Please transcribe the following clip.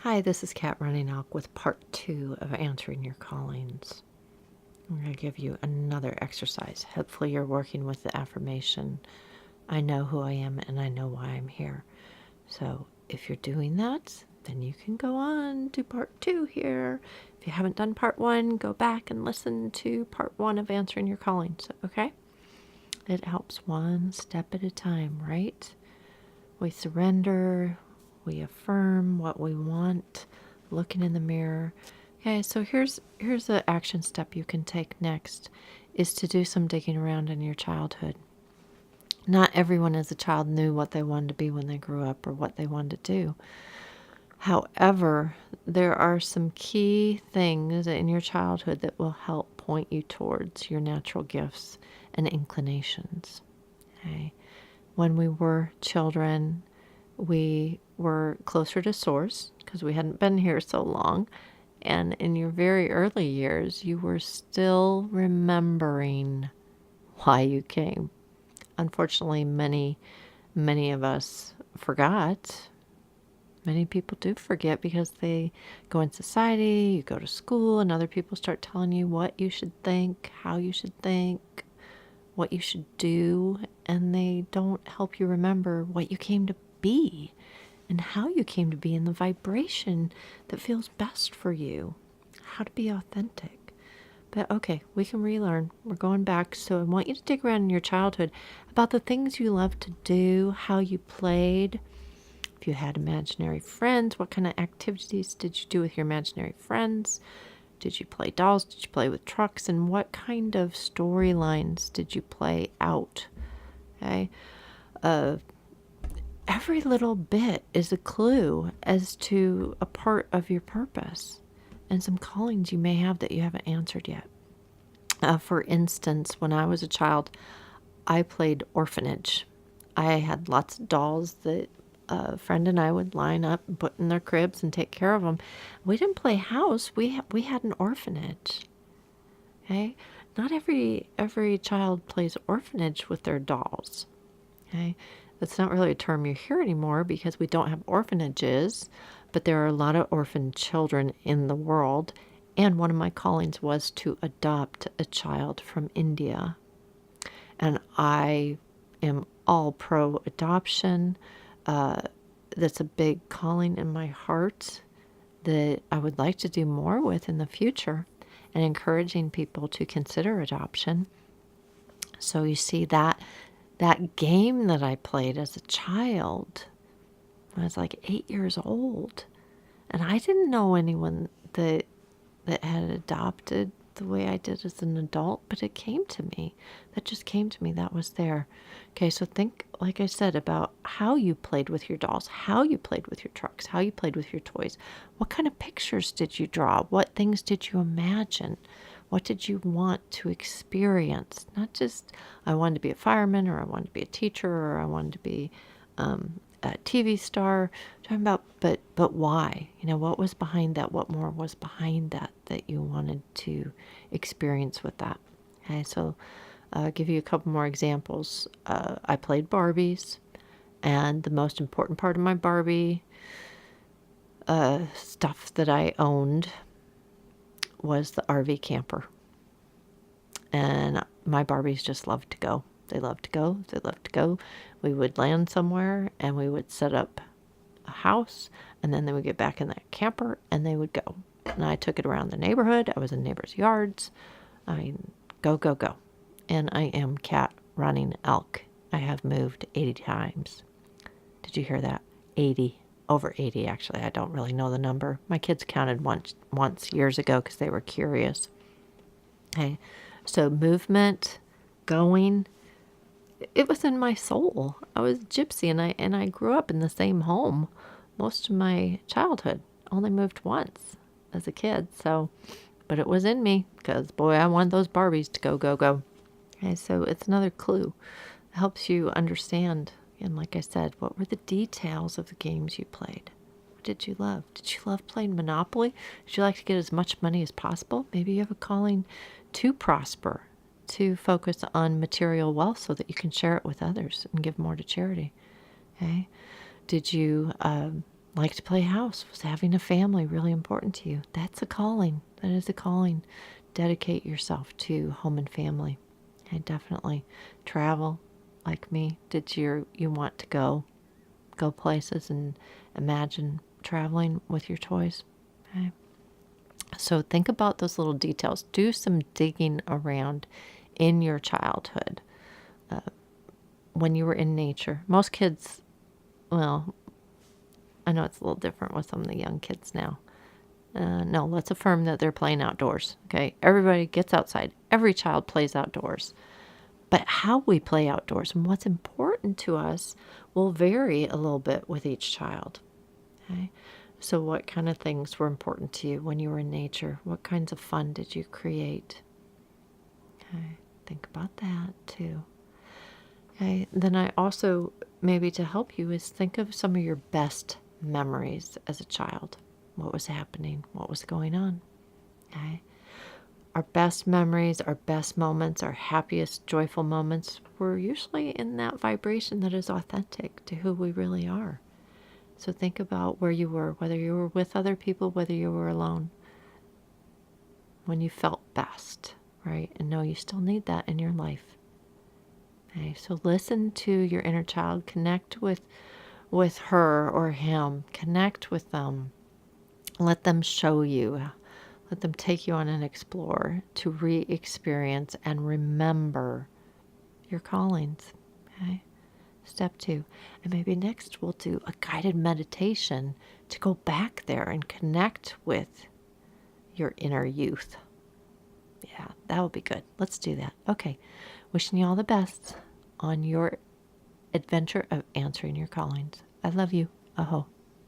Hi, this is Kat RunningElk with part 2 of Answering Your Callings. I'm going to give you another exercise. Hopefully you're working with the affirmation, I know who I am and I know why I'm here. So if you're doing that, then you can go on to part 2 here. If you haven't done part 1, go back and listen to part 1 of Answering Your Callings, okay? It helps one step at a time, right? We surrender, we affirm what we want, looking in the mirror. Okay, so here's the action step you can take next is to do some digging around in your childhood. Not everyone as a child knew what they wanted to be when they grew up or what they wanted to do. However, there are some key things in your childhood that will help point you towards your natural gifts and inclinations. Okay? When we were children, we were closer to source because we hadn't been here so long. And in your very early years, you were still remembering why you came. Unfortunately, many of us forgot. Many people do forget because they go in society, you go to school, and other people start telling you what you should think, how you should think, what you should do, and they don't help you remember what you came to be and how you came to be in the vibration that feels best for you, how to be authentic. But okay, we can relearn. We're going back. So I want you to dig around in your childhood about the things you loved to do, how you played. If you had imaginary friends, what kind of activities did you do with your imaginary friends? Did you play dolls? Did you play with trucks? And what kind of storylines did you play out? Okay. Every little bit is a clue as to a part of your purpose and some callings you may have that you haven't answered yet. For instance, when I was a child, I played orphanage. I had lots of dolls that a friend and I would line up and put in their cribs and take care of them. We didn't play house. We had an orphanage. Okay, not every child plays orphanage with their dolls. Okay, that's not really a term you hear anymore because we don't have orphanages, but there are a lot of orphan children in the world. And one of my callings was to adopt a child from India. And I am all pro adoption. That's a big calling in my heart that I would like to do more with in the future and encouraging people to consider adoption. So you see that game that I played as a child, I was like 8 years old, and I didn't know anyone that had adopted the way I did as an adult, but it came to me. That just came to me. That was there. Okay, so think, like I said, about how you played with your dolls, how you played with your trucks, how you played with your toys. What kind of pictures did you draw? What things did you imagine? What did you want to experience? Not just, I wanted to be a fireman, or I wanted to be a teacher, or I wanted to be a TV star. Talking about, but why? You know, what was behind that? What more was behind that you wanted to experience with that? Okay, so I'll give you a couple more examples. I played Barbies, and the most important part of my Barbie stuff that I owned was the RV camper. And my Barbies just loved to go. They loved to go. They loved to go. We would land somewhere and we would set up a house, and then they would get back in that camper and they would go. And I took it around the neighborhood. I was in neighbors' yards. I go, go, go. And I am Kat RunningElk. I have moved 80 times. Did you hear that? 80. Over 80, actually. I don't really know the number. My kids counted once years ago because they were curious. Okay. So movement, going, it was in my soul. I was gypsy, and I grew up in the same home most of my childhood. Only moved once as a kid. So, but it was in me because boy, I wanted those Barbies to go, go, go. Okay, so it's another clue. It helps you understand. And like I said, what were the details of the games you played? What did you love? Did you love playing Monopoly? Did you like to get as much money as possible? Maybe you have a calling to prosper, to focus on material wealth so that you can share it with others and give more to charity. Okay? Did you like to play house? Was having a family really important to you? That's a calling. That is a calling. Dedicate yourself to home and family. And definitely travel like me. Did you want to go places and imagine traveling with your toys? Okay. So think about those little details. Do some digging around in your childhood. When you were in nature. Most kids, well, I know it's a little different with some of the young kids now. No, let's affirm that they're playing outdoors. Okay. Everybody gets outside. Every child plays outdoors. But how we play outdoors and what's important to us will vary a little bit with each child. Okay. So what kind of things were important to you when you were in nature? What kinds of fun did you create? Okay. Think about that too. Okay. Then I also, maybe to help you, is think of some of your best memories as a child. What was happening? What was going on? Okay. Our best memories, our best moments, our happiest, joyful moments were usually in that vibration that is authentic to who we really are. So think about where you were, whether you were with other people, whether you were alone, when you felt best, right? And know you still need that in your life. Okay, so listen to your inner child, connect with her or him, connect with them, let them show you. Let them take you on an explore to re-experience and remember your callings. Okay. Step 2. And maybe next we'll do a guided meditation to go back there and connect with your inner youth. Yeah, that would be good. Let's do that. Okay. Wishing you all the best on your adventure of answering your callings. I love you. Aho.